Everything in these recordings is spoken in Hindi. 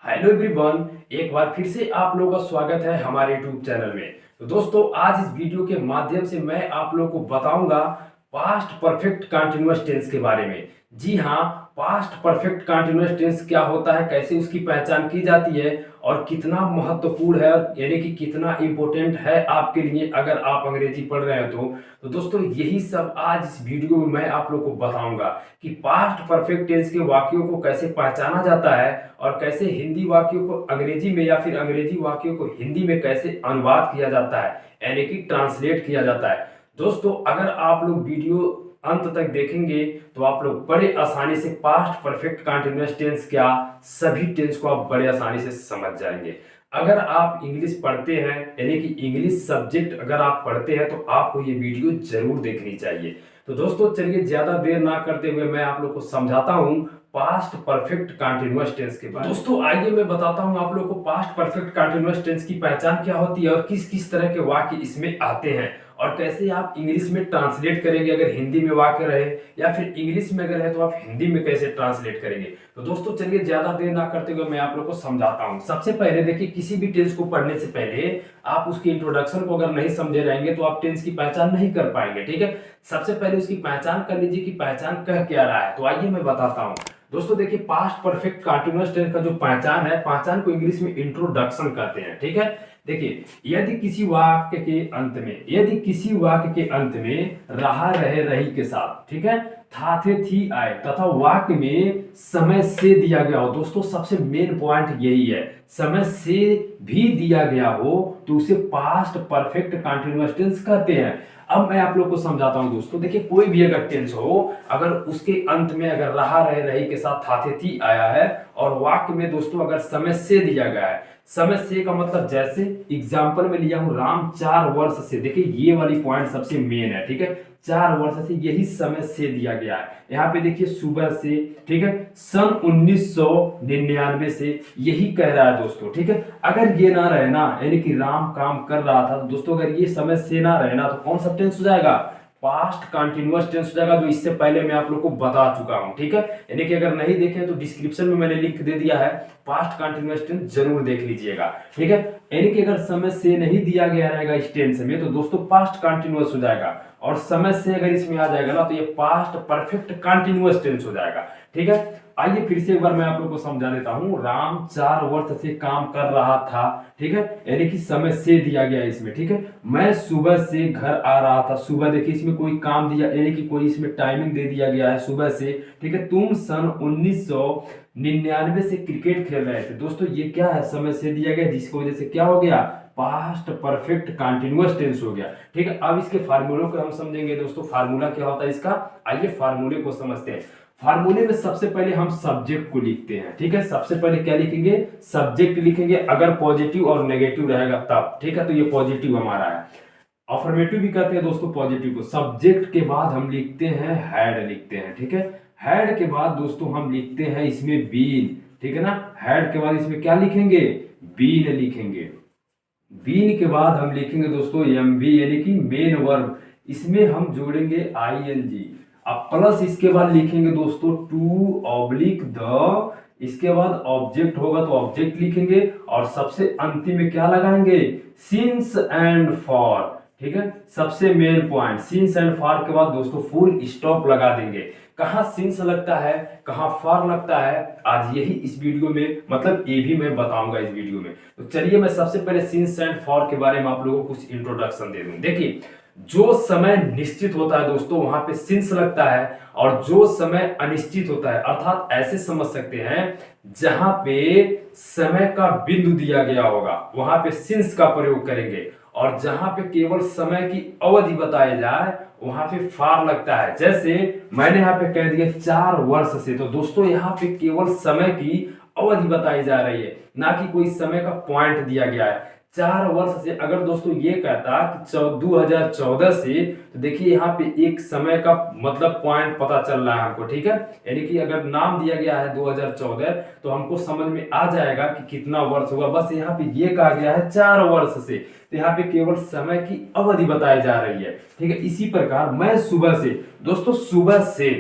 हेलो एवरीवन, एक बार फिर से आप लोगों का स्वागत है हमारे यूट्यूब चैनल में। तो दोस्तों, आज इस वीडियो के माध्यम से मैं आप लोगों को बताऊंगा पास्ट परफेक्ट कंटीन्यूअस टेंस के बारे में। जी हाँ, पास्ट परफेक्ट कंटीन्यूअस टेंस क्या होता है, कैसे उसकी पहचान की जाती है और कितना महत्वपूर्ण है, यानी कि कितना इंपॉर्टेंट है आपके लिए अगर आप अंग्रेजी पढ़ रहे हो तो दोस्तों यही सब आज इस वीडियो में मैं आप लोग को बताऊंगा कि पास्ट परफेक्ट टेंस के वाक्यों को कैसे पहचाना जाता है और कैसे हिंदी वाक्यों को अंग्रेजी में या फिर अंग्रेजी वाक्यों को हिंदी में कैसे अनुवाद किया जाता है, यानी कि ट्रांसलेट किया जाता है। दोस्तों, अगर आप लोग वीडियो अंत तक देखेंगे तो आप लोग बड़े आसानी से पास्ट परफेक्ट कंटीन्यूअस टेंस क्या सभी टेंस को आप बड़े आसानी से समझ जाएंगे। अगर आप इंग्लिश पढ़ते हैं, यानी कि इंग्लिश सब्जेक्ट अगर आप पढ़ते हैं तो आपको ये वीडियो जरूर देखनी चाहिए। तो दोस्तों चलिए ज्यादा देर ना करते हुए मैं आप लोग को समझाता हूँ पास्ट परफेक्ट कंटीन्यूअस टेंस के बारे में। दोस्तों आइए मैं बताता हूँ आप लोग को पास्ट परफेक्ट कंटीन्यूअस टेंस की पहचान क्या होती है और किस किस तरह के वाक्य इसमें आते हैं और कैसे आप इंग्लिश में ट्रांसलेट करेंगे अगर हिंदी में वाक्य रहे, या फिर इंग्लिश में अगर है तो आप हिंदी में कैसे ट्रांसलेट करेंगे। तो दोस्तों चलिए ज्यादा देर ना करते हुए मैं आप लोग को समझाता हूँ। सबसे पहले देखिए, किसी भी टेंस को पढ़ने से पहले आप उसकी इंट्रोडक्शन को अगर नहीं समझे रहेंगे तो आप टेंस की पहचान नहीं कर पाएंगे। ठीक है, सबसे पहले उसकी पहचान कर लीजिए कि पहचान कह क्या रहा है। तो आइए मैं बताता हूँ। दोस्तों देखिए, पास्ट परफेक्ट कंटीन्यूअस टेंस का जो पहचान है, पहचान को इंग्लिश में इंट्रोडक्शन कहते हैं। ठीक है, देखिए यदि किसी वाक्य के अंत में रहा रहे रही के साथ, ठीक है, था थे थी आए तथा वाक्य में समय से दिया गया हो। दोस्तों सबसे मेन पॉइंट यही है, समय से भी दिया गया हो तो उसे पास्ट परफेक्ट कंटीन्यूअस टेंस कहते हैं। अब मैं आप लोग को समझाता हूं। दोस्तों देखिए, कोई भी अगर टेंस हो, अगर उसके अंत में अगर रहा रहे रही के साथ था थे थी आया है और वाक्य में दोस्तों अगर समय से दिया गया है, समय से का मतलब जैसे एग्जाम्पल में लिया हूं, राम 4 वर्ष से, देखिए ये वाली पॉइंट सबसे मेन है। ठीक है, 4 वर्ष से, यही समय से दिया गया है। यहाँ पे देखिए सुबह से, ठीक है, सन 1999 से, यही कह रहा है दोस्तों। ठीक है, अगर ये ना रहे ना, यानी कि राम काम कर रहा था, तो दोस्तों अगर ये समय से ना रहे ना तो कौन सा टेंस हो जाएगा? पास्ट कंटीन्यूअस टेंस हो जाएगा, जो इससे पहले मैं आप लोग को बता चुका हूं। ठीक है, यानी कि अगर नहीं देखे तो डिस्क्रिप्शन में मैंने लिंक दे दिया है, पास्ट कंटीन्यूअस टेंस जरूर देख लीजिएगा। ठीक है, यानी कि अगर समय से नहीं दिया गया रहेगा इस टेंस में तो दोस्तों पास्ट कंटीन्यूअस हो जाएगा, और समय से अगर इसमें आ जाएगा ना तो ये पास्ट परफेक्ट कंटीन्यूअस टेंस हो जाएगा। ठीक है, आइए फिर से एक बार मैं आप लोग को समझा देता हूं। राम 4 वर्ष से काम कर रहा था, ठीक है, यानी कि समय से दिया गया इसमें। ठीक है, मैं सुबह से घर आ रहा था, सुबह देखिए इसमें कोई काम दिया, यानी कि कोई इसमें टाइमिंग दे दिया गया है सुबह से। ठीक है, तुम सन 1999 से क्रिकेट खेल रहे थे। दोस्तों ये क्या है? समय से दिया गया, जिसकी वजह से क्या हो गया? पास्ट परफेक्ट कंटीन्यूअस टेंस हो गया। ठीक है, अब इसके फार्मूलों को हम समझेंगे। दोस्तों फार्मूला क्या होता है इसका, आइए फार्मूले को समझते हैं। फार्मूले में सबसे पहले हम सब्जेक्ट को लिखते हैं। ठीक है, सबसे पहले क्या लिखेंगे? सब्जेक्ट लिखेंगे, अगर पॉजिटिव और नेगेटिव रहेगा तब। ठीक है, तो ये पॉजिटिव हमारा है। अफर्मेटिव भी कहते हैं दोस्तों पॉजिटिव को। सब्जेक्ट के बाद हम लिखते हैं हैड, लिखते हैं। ठीक है, हैड के बाद दोस्तों हम लिखते हैं इसमें बीन। ठीक है ना, हैड के बाद इसमें क्या लिखेंगे? बीन लिखेंगे। बीन के बाद हम लिखेंगे दोस्तों एम बी, यानी कि मेन वर्ब, इसमें हम जोड़ेंगे आई एन जी। अब प्लस इसके बाद लिखेंगे दोस्तों टू ऑब्लिक द, इसके बाद ऑब्जेक्ट होगा तो ऑब्जेक्ट लिखेंगे, और सबसे अंतिम में क्या लगाएंगे? Since and for. ठीक है, सबसे main point since and for के बाद दोस्तों फुल स्टॉप लगा देंगे। कहाँ सिंस लगता है, कहाँ फॉर लगता है, आज यही इस वीडियो में, मतलब ये भी मैं बताऊंगा इस वीडियो में। तो चलिए मैं सबसे पहले सिंस एंड फॉर के बारे में आप लोगों को कुछ इंट्रोडक्शन दे दूं। देखिए, जो समय निश्चित होता है दोस्तों वहां पे सिंस लगता है, और जो समय अनिश्चित होता है, अर्थात ऐसे समझ सकते हैं जहां पे समय का बिंदु दिया गया होगा वहां पे सिंस का प्रयोग करेंगे, और जहां पे केवल समय की अवधि बताई जाए वहां पे फार लगता है। जैसे मैंने यहाँ पे कह दिया 4 वर्ष से, तो दोस्तों यहाँ पे केवल समय की अवधि बताई जा रही है, ना कि कोई समय का पॉइंट दिया गया है। 4 वर्ष से अगर दोस्तों ये कहता कि 2014 से, तो देखिए यहाँ पे एक समय का मतलब पॉइंट पता चल रहा है हमको। ठीक है, यानी कि अगर नाम दिया गया है 2014 तो हमको समझ में आ जाएगा कि कितना वर्ष हुआ। बस यहाँ पे ये कहा गया है 4 वर्ष से, तो यहाँ पे केवल समय की अवधि बताई जा रही है। ठीक है, इसी प्रकार मैं सुबह से, दोस्तों सुबह से,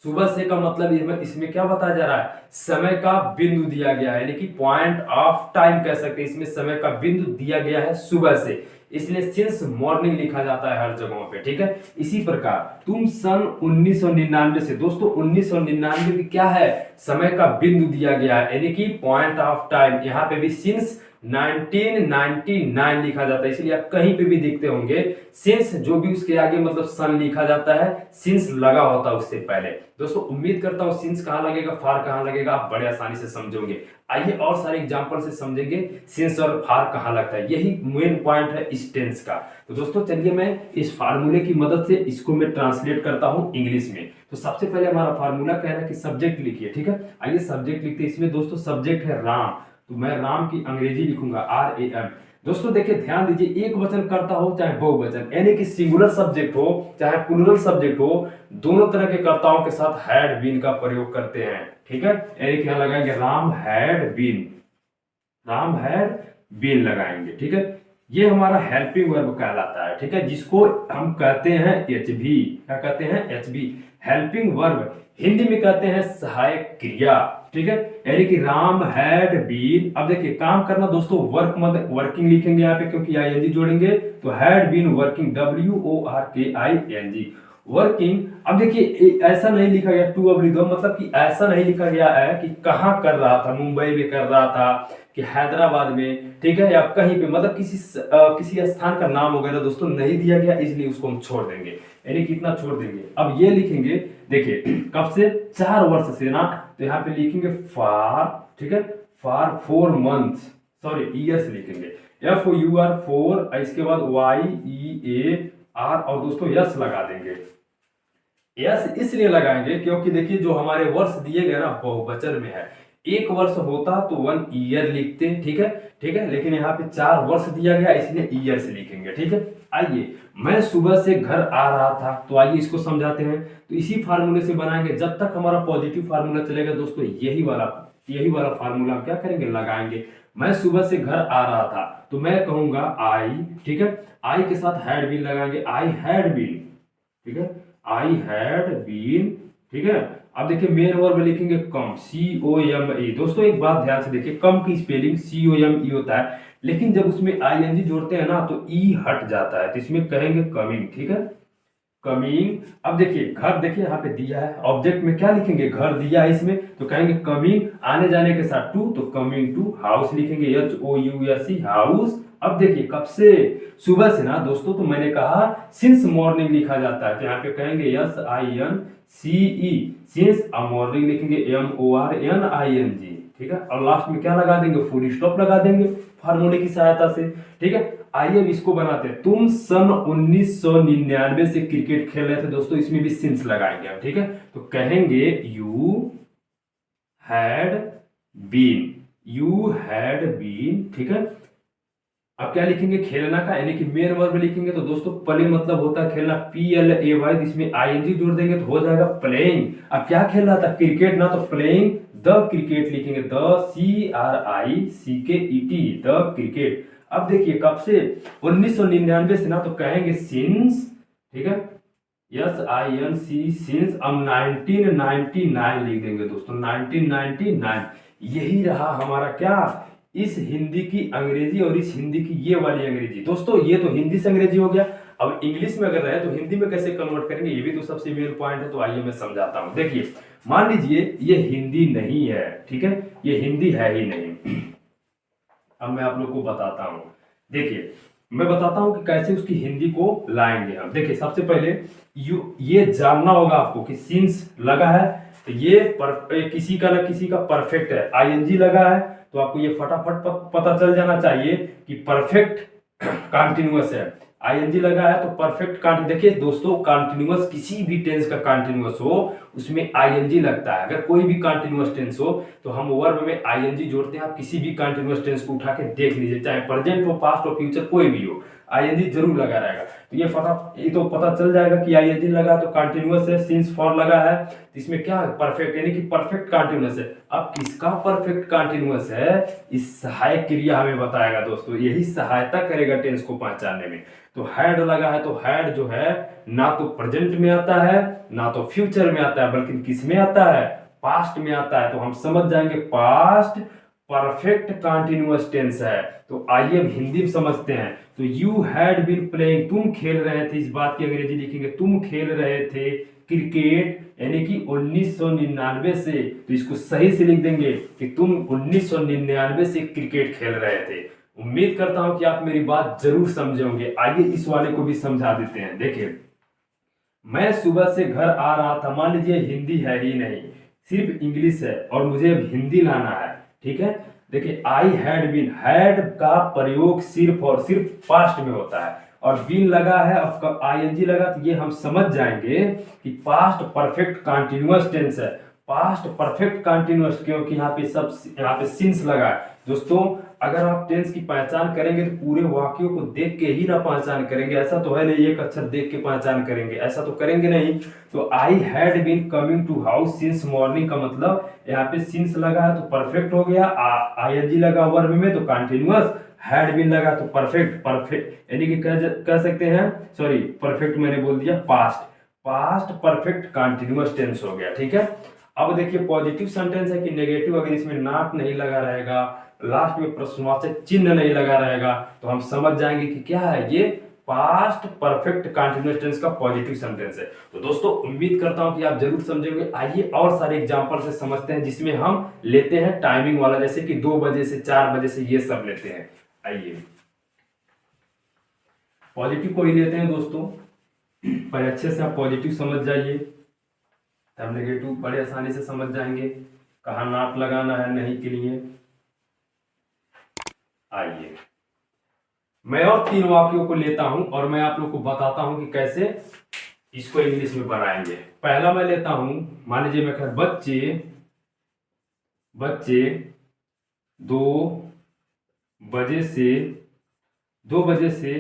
सुबह से का मतलब इसमें क्या बताया जा रहा है, समय का बिंदु दिया गया है, यानी कि पॉइंट ऑफ टाइम कह सकते हैं। इसमें समय का बिंदु दिया गया है सुबह से, इसलिए सिंस मॉर्निंग लिखा जाता है हर जगहों पे, ठीक है। इसी प्रकार तुम सन 1999 से, दोस्तों 1999 में क्या है, समय का बिंदु दिया गया है, यानी कि पॉइंट ऑफ टाइम। यहाँ पे भी सिंस 1999 लिखा जाता है, इसलिए आप कहीं पे भी देखते होंगे सिंस जो भी उसके आगे मतलब सन लिखा जाता है, सिंस लगा होता है उससे पहले। दोस्तों उम्मीद करता हूं सिंस कहां लगेगा, फार कहां लगेगा, आप बड़े आसानी से समझोगे। आइए और सारे एग्जांपल से समझेंगे सिंस और फार कहां लगता है, यही मेन पॉइंट है इस टेंस का। तो दोस्तों चलिए मैं इस फार्मूले की मदद से इसको मैं ट्रांसलेट करता हूं इंग्लिश में। तो सबसे पहले हमारा फार्मूला कह रहा है कि सब्जेक्ट लिखिए, ठीक है। आइए सब्जेक्ट लिखते हैं। इसमें दोस्तों सब्जेक्ट है राम, तो मैं राम की अंग्रेजी लिखूंगा RAM। दोस्तों देखिए ध्यान दीजिए, एक वचन कर्ता हो चाहे बहुवचन, यानी कि सिंगुलर सब्जेक्ट हो चाहे प्लूरल सब्जेक्ट हो, दोनों तरह के कर्ताओं के साथ हैड बीन का प्रयोग करते हैं, ठीक है। यानी कि यहां लगाएंगे Ram had been, Ram had been लगाएंगे, ठीक है। ये हमारा हेल्पिंग वर्ब कहलाता है, ठीक है, जिसको हम कहते हैं HB। क्या कहते हैं, HB, हेल्पिंग वर्ब। हिंदी में कहते हैं सहायक क्रिया, ठीक है। यानी कि राम हैड बीन, अब देखिए काम करना दोस्तों, वर्क मतलब वर्किंग लिखेंगे यहाँ पे क्योंकि ING जोड़ेंगे, तो had been working, WORKING, working. अब देखिए ऐसा नहीं लिखा गया टू अब्लिक दो, मतलब कि ऐसा नहीं लिखा गया है कि कहाँ कर रहा था, मुंबई में कर रहा था कि हैदराबाद में, ठीक है, या कहीं पे, मतलब किसी स्थान का नाम वगैरह दोस्तों नहीं दिया गया, इसलिए उसको हम छोड़ देंगे, यानी कितना छोड़ देंगे। अब ये लिखेंगे, देखिए कब से, 4 वर्ष से ना, तो यहाँ पे लिखेंगे फॉर, ठीक है, फॉर 4 मंथ्स, सॉरी ईयर्स लिखेंगे, FOUR 4, इसके बाद YEAR और दोस्तों यस लगा देंगे। यस इसलिए लगाएंगे क्योंकि देखिए जो हमारे वर्ष दिए गए ना बहुवचन में है, 1 वर्ष होता तो 1 ईयर लिखते, ठीक है, ठीक है, लेकिन यहाँ पे 4 वर्ष दिया गया इसलिए ईयर से लिखेंगे, ठीक है। आइए मैं सुबह से घर आ रहा था, तो आइए इसको समझाते हैं। तो इसी फार्मूले से बनाएंगे, जब तक हमारा पॉजिटिव फार्मूला चलेगा दोस्तों, यही वाला फार्मूला क्या करेंगे, लगाएंगे। मैं सुबह से घर आ रहा था, तो मैं कहूंगा आई, ठीक है, आई के साथ हैड बीन लगाएंगे, आई हैड बीन, ठीक है, आई हैड बीन, ठीक है। अब देखिए मेन वर्ब लिखेंगे कम, COME। दोस्तों एक बात ध्यान से देखिए, कम की स्पेलिंग COME होता है, लेकिन जब उसमें ING जोड़ते हैं ना तो E हट जाता है, तो इसमें कहेंगे कमिंग, ठीक है, कमिंग। अब देखिए घर, देखिए यहाँ पे दिया है, ऑब्जेक्ट में क्या लिखेंगे, घर दिया है इसमें, तो कहेंगे कमिंग, आने जाने के साथ टू, तो कमिंग टू, हाउस लिखेंगे HOUSE, हाउस। अब देखिए कब से, सुबह से ना दोस्तों, तो मैंने कहा सिंस मॉर्निंग लिखा जाता है, तो यहाँ पे कहेंगे SINCE, सिंस, मॉर्निंग लिखेंगे MORNING, ठीक है, और लास्ट में क्या लगा देंगे, फुल स्टॉप लगा देंगे फार्मूले की सहायता से, ठीक है। आइए अब इसको बनाते हैं। तुम सन 1999 से क्रिकेट खेल रहे थे, दोस्तों इसमें भी सिंस लगाएंगे हम, ठीक है। तो कहेंगे यू हैड बीन, ठीक है। अब क्या लिखेंगे, खेलना का, यानी कि मेन वर्ब लिखेंगे, तो दोस्तों प्ले मतलब होता है खेलना, PLAY, इसमें ING जोड़ देंगे तो हो जाएगा प्लेइंग। अब क्या खेल रहा था, क्रिकेट ना, तो प्लेइंग द क्रिकेट लिखेंगे, द CRICKET, द क्रिकेट। अब देखिए कब से, 1999 से ना, तो कहेंगे सिंस, ठीक है, SINC, सिंस। अब 1999 लिख देंगे दोस्तों, 1999। यही रहा हमारा क्या, इस हिंदी की अंग्रेजी और इस हिंदी की ये वाली अंग्रेजी। दोस्तों ये तो हिंदी से अंग्रेजी हो गया, अब इंग्लिश में अगर रहे तो हिंदी में कैसे कन्वर्ट करेंगे, ये भी तो सबसे मेन पॉइंट है। तो आइए मैं समझाता हूं। देखिए मान लीजिए ये हिंदी नहीं है, ठीक है, ये हिंदी है ही नहीं। अब मैं आप लोग को बताता हूं, देखिए मैं बताता हूं कि कैसे उसकी हिंदी को लाएंगे हम। देखिए सबसे पहले ये जानना होगा आपको कि सिंस लगा है, तो ये किसी का ना किसी का परफेक्ट है, ING लगा है, तो आपको ये फटाफट पता चल जाना चाहिए कि परफेक्ट कंटिन्यूअस है। ING लगा है तो परफेक्ट कंटिन्यूअस। देखिए दोस्तों कंटिन्यूअस, किसी भी टेंस का कंटिन्यूअस हो उसमें ING लगता है। अगर कोई भी कंटिन्यूअस टेंस हो तो हम वर्ब में ING जोड़ते हैं। आप किसी भी कंटिन्यूअस टेंस को उठा के देख लीजिए, चाहे प्रेजेंट हो, पास्ट हो, फ्यूचर, कोई भी हो, आईएनजी जरूर लगा रहेगा। तो ये तो पता चल जाएगा कि आईएनजी लगा तो कंटिन्यूअस है, सिंस फॉर लगा है, तो इसमें क्या है, परफेक्ट, यानी कि परफेक्ट कंटिन्यूअस है। अब किसका परफेक्ट कंटिन्यूअस है, इस सहायक क्रिया हमें बताएगा दोस्तों, यही सहायता करेगा टेंस को पहचानने में। तो हैड लगा है, तो हैड जो है ना तो प्रेजेंट में आता है ना तो फ्यूचर में आता है, बल्कि किस में आता है, पास्ट में आता है। तो हम समझ जाएंगे पास्ट परफेक्ट कंटिन्यूअस टेंस है। तो आइए हम हिंदी में समझते हैं। तो यू हैड बीन प्लेइंग, तुम खेल रहे थे, इस बात की अंग्रेजी लिखेंगे, तुम खेल रहे थे क्रिकेट, यानी कि 1999 से। तो इसको सही से लिख देंगे कि तुम 1999 से क्रिकेट खेल रहे थे। उम्मीद करता हूं कि आप मेरी बात जरूर समझे होंगे। आइए इस वाले को भी समझा देते हैं। देखिए, मैं सुबह से घर आ रहा था, मान लीजिए हिंदी है ही नहीं, सिर्फ इंग्लिश है और मुझे अब हिंदी लाना है, ठीक है। देखिए, आई हैड बीन, हैड का प्रयोग सिर्फ और सिर्फ पास्ट में होता है, और बीन लगा है, अब आईएनजी लगा, तो ये हम समझ जाएंगे कि पास्ट परफेक्ट कंटिन्यूअस टेंस है। पास्ट परफेक्ट कंटिन्यूअस, क्योंकि यहाँ पे सिंस लगा है। दोस्तों, अगर आप टेंस की पहचान करेंगे तो पूरे वाक्यों को देख के ही ना पहचान करेंगे, ऐसा तो है नहीं एक अक्षर देख के पहचान करेंगे, ऐसा तो करेंगे नहीं। तो I had been coming to house since morning का मतलब यहाँ पे सिंस लगा है तो परफेक्ट हो गया, आईएनजी लगा वर्ब में तो कंटिन्यूअस, हैड बीन लगा तो परफेक्ट, परफेक्ट यानी कि कह सकते हैं, सॉरी परफेक्ट मैंने बोल दिया, past, past perfect continuous tense हो गया, ठीक है। अब देखिए, पॉजिटिव सेंटेंस है कि नेगेटिव, अगर इसमें नॉट नहीं लगा रहेगा, लास्ट में प्रश्नवाचक चिन्ह नहीं लगा रहेगा, तो हम समझ जाएंगे कि क्या है, ये पास्ट परफेक्ट कंटिन्यूअस टेंस का पॉजिटिव सेंटेंस है। तो दोस्तों, उम्मीद करता हूं कि आप जरूर समझेंगे। आइए और सारे एग्जांपल से समझते हैं, जिसमें हम लेते हैं टाइमिंग वाला, जैसे कि 2 बजे से 4 बजे से, ये सब लेते हैं। आइए पॉजिटिव को ही लेते हैं दोस्तों, पर अच्छे से आप पॉजिटिव समझ जाइए, तब नेगेटिव बड़े आसानी से समझ जाएंगे, कहाँ नॉट लगाना है नहीं के लिए। आइए, मैं और 3 वाक्यों को लेता हूं और मैं आप लोग को बताता हूं कि कैसे इसको इंग्लिश में बनाएंगे। पहला मैं लेता हूं, मान लीजिए मैं कह बच्चे, बच्चे 2 बजे से 2 बजे से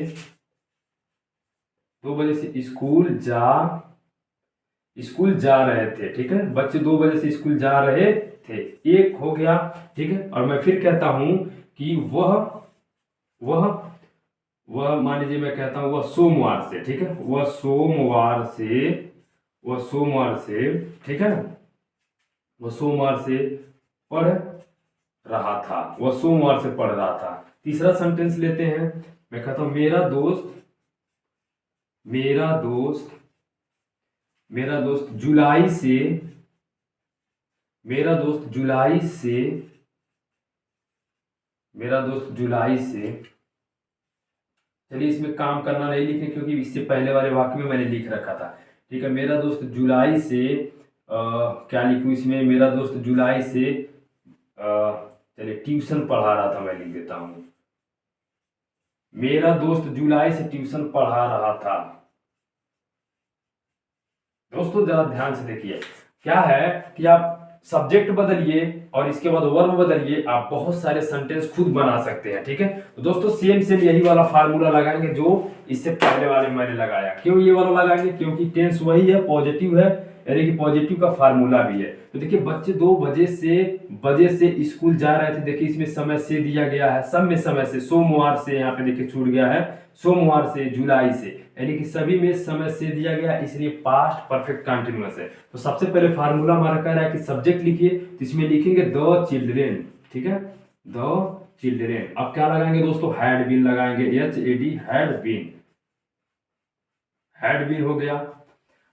2 बजे से स्कूल जा रहे थे, ठीक है। बच्चे 2 बजे से स्कूल जा रहे थे, एक हो गया, ठीक है। और मैं फिर कहता हूं कि वह मान लीजिए मैं कहता हूं वह सोमवार से, ठीक है, वह सोमवार से, ठीक है ना, वह सोमवार से पढ़ रहा था, वह सोमवार से पढ़ रहा था। तीसरा सेंटेंस लेते हैं, मैं कहता हूं मेरा दोस्त जुलाई से, चलिए इसमें काम करना नहीं लिखे, क्योंकि इससे पहले वाले वाक्य में मैंने लिख रखा था, ठीक है। मेरा दोस्त जुलाई से क्या लिखूं इसमें, मेरा दोस्त जुलाई से चलिए ट्यूशन पढ़ा रहा था, मैं लिख देता हूं, मेरा दोस्त जुलाई से ट्यूशन पढ़ा रहा था। दोस्तों जरा ध्यान से देखिए, क्या है कि आप सब्जेक्ट बदलिए और इसके बाद वर्ब बदलिए, आप बहुत सारे सेंटेंस खुद बना सकते हैं, ठीक है। तो दोस्तों सेम यही वाला फार्मूला लगाएंगे जो इससे पहले वाले मैंने लगाया। क्यों ये वाला लगाएंगे, क्योंकि टेंस वही है, पॉजिटिव है, यानी कि पॉजिटिव का फार्मूला भी है। तो देखिए, बच्चे 2 बजे से स्कूल जा रहे थे, देखिए इसमें समय से दिया गया है, सब में समय से, सोमवार से यहाँ पे देखिए छूट गया है, सोमवार से, जुलाई से, यानी कि सभी में समय से दिया गया, इसलिए पास्ट परफेक्ट कंटिन्यूअस है। तो सबसे पहले फार्मूला हमारा कह रहा है कि सब्जेक्ट लिखिए, तो इसमें लिखेंगे द चिल्ड्रेन, ठीक है, द चिल्ड्रेन। अब क्या लगाएंगे दोस्तों, हैड बीन लगाएंगे, HAD, हैड बीन हो गया।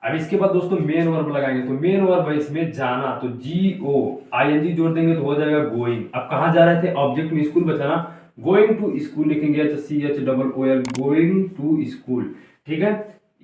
अब इसके बाद दोस्तों मेन वर्ब लगाएंगे, तो मेन वर्ब है इसमें जाना, तो GOING जोड़ देंगे तो हो जाएगा गोइंग। अब कहाँ जा रहे थे, ऑब्जेक्ट में स्कूल बचाना, गोइंग टू स्कूल लिखेंगे, HCHOOL, गोइंग टू स्कूल, ठीक है,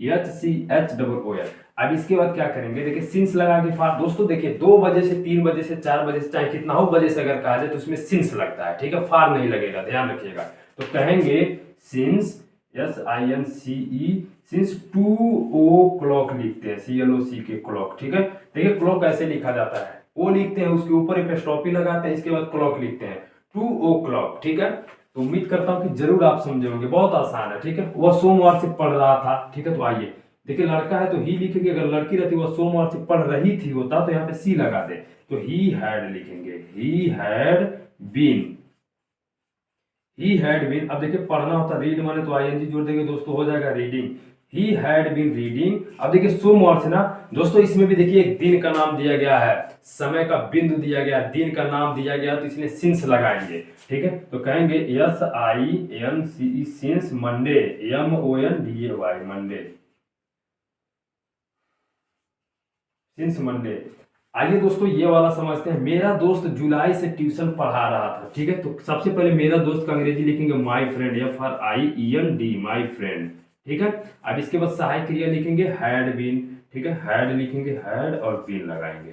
HCHOOL। अब इसके बाद क्या करेंगे, देखिए सिंस लगा के दोस्तों देखिए 2 बजे से 3 बजे से 4 बजे से, चाहे कितना हो बजे से अगर कहा जाए तो उसमें सिंस लगता है, ठीक है, फार नहीं लगेगा, ध्यान रखिएगा। तो कहेंगे सिंस, SINCE, सिंस 2 o'clock लिखते हैं, CLOCK, क्लॉक, ठीक है। देखिए क्लॉक ऐसे लिखा जाता है, ओ लिखते हैं, उसके ऊपर एपॉस्ट्रोफी लगाते हैं, इसके बाद क्लॉक लिखते हैं, 2 o'clock, ठीक है। तो उम्मीद करता हूँ कि जरूर आप समझे होंगे, बहुत आसान है। ठीक है, वह सोमवार से पढ़ रहा था। ठीक है, तो आइए देखिए, लड़का है तो ही लिखेंगे, अगर लड़की रहती वह सोमवार से पढ़ रही थी होता तो यहाँ पे सी लगा दे, तो ही हैड लिखेंगे, he had been, he had been. अब देखिए पढ़ना होता रीड माने तो आईएनजी जोड़ देंगे दोस्तों, हो जाएगा reading, he had been reading. अब देखिए सोमवार से ना दोस्तों, इसमें भी देखिए एक दिन का नाम दिया गया है, समय का बिंदु दिया गया, दिन का नाम दिया गया, तो इसलिए सिंस लगाएंगे। ठीक है, तो कहेंगे SINCE since Monday, MONDAY Monday, since Monday. आइए दोस्तों ये वाला समझते हैं, मेरा दोस्त जुलाई से ट्यूशन पढ़ा रहा था। ठीक है, तो सबसे पहले मेरा दोस्त का अंग्रेजी लिखेंगे my friend, FRIEND my friend. ठीक है, अब इसके बाद सहायक क्रिया लिखेंगे हैड बीन। ठीक है, हैड लिखेंगे, हैड और बीन लगाएंगे।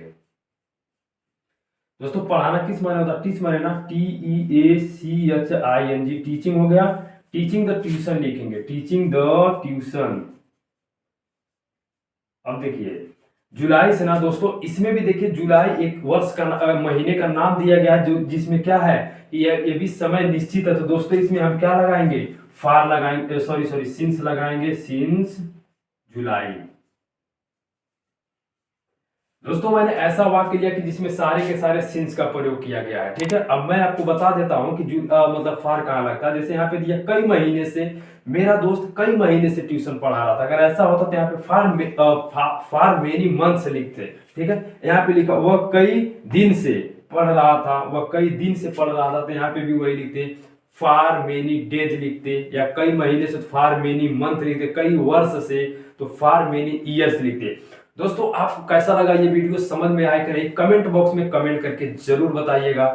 दोस्तों पढ़ाना किस माने होता है, टीच माने ना, TEACHING, टीचिंग हो गया, टीचिंग द ट्यूशन लिखेंगे, टीचिंग द ट्यूशन। अब देखिए जुलाई से ना दोस्तों, इसमें भी देखिए जुलाई एक वर्ष का महीने का नाम दिया गया है, जो जिसमें क्या है, ये भी समय निश्चित है। तो दोस्तों इसमें हम क्या लगाएंगे, फार लगाएंगे, सॉरी सिंस लगाएंगे, सिंस जुलाई। दोस्तों मैंने ऐसा वाक्य लिया कि जिसमें सारे के सारे सिंस का प्रयोग किया गया है। ठीक है, अब मैं आपको बता देता हूं कि मतलब फार कहाँ लगता है। जैसे यहाँ पे दिया कई महीने से, मेरा दोस्त कई महीने से ट्यूशन पढ़ा रहा था, अगर ऐसा होता तो यहाँ पे फार मेनी मंथ्स लिखते। ठीक है, यहाँ पे लिखा वह कई दिन से पढ़ रहा था, वह कई दिन से पढ़ रहा था, तो यहाँ पे भी वही लिखते, फार मेनी डेज लिखते, या कई महीने से फार मेनी मंथ लिखते, कई वर्ष से तो फार मेनी ईयर्स लिखते। दोस्तों आपको कैसा लगा ये वीडियो, समझ में आया कि नहीं, कमेंट बॉक्स में कमेंट करके जरूर बताइएगा।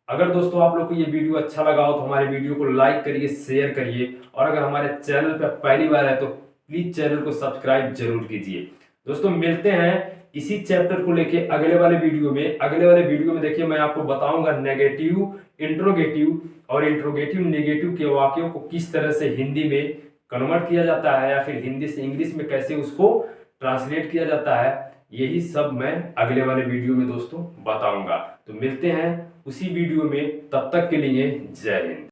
अगर दोस्तों आप लोग को ये वीडियो अच्छा लगा हो तो हमारे वीडियो को लाइक करिए, शेयर करिए, और अगर हमारे चैनल पर पहली बार है तो प्लीज चैनल को सब्सक्राइब जरूर कीजिए। दोस्तों मिलते हैं इसी चैप्टर को लेके अगले वाले वीडियो में। अगले वाले वीडियो में देखिए मैं आपको बताऊंगा नेगेटिव, इंट्रोगेटिव और इंट्रोगेटिव नेगेटिव के वाक्यों को किस तरह से हिंदी में कन्वर्ट किया जाता है, या फिर हिंदी से इंग्लिश में कैसे उसको ट्रांसलेट किया जाता है। यही सब मैं अगले वाले वीडियो में दोस्तों बताऊंगा। तो मिलते हैं उसी वीडियो में, तब तक के लिए जय हिंद।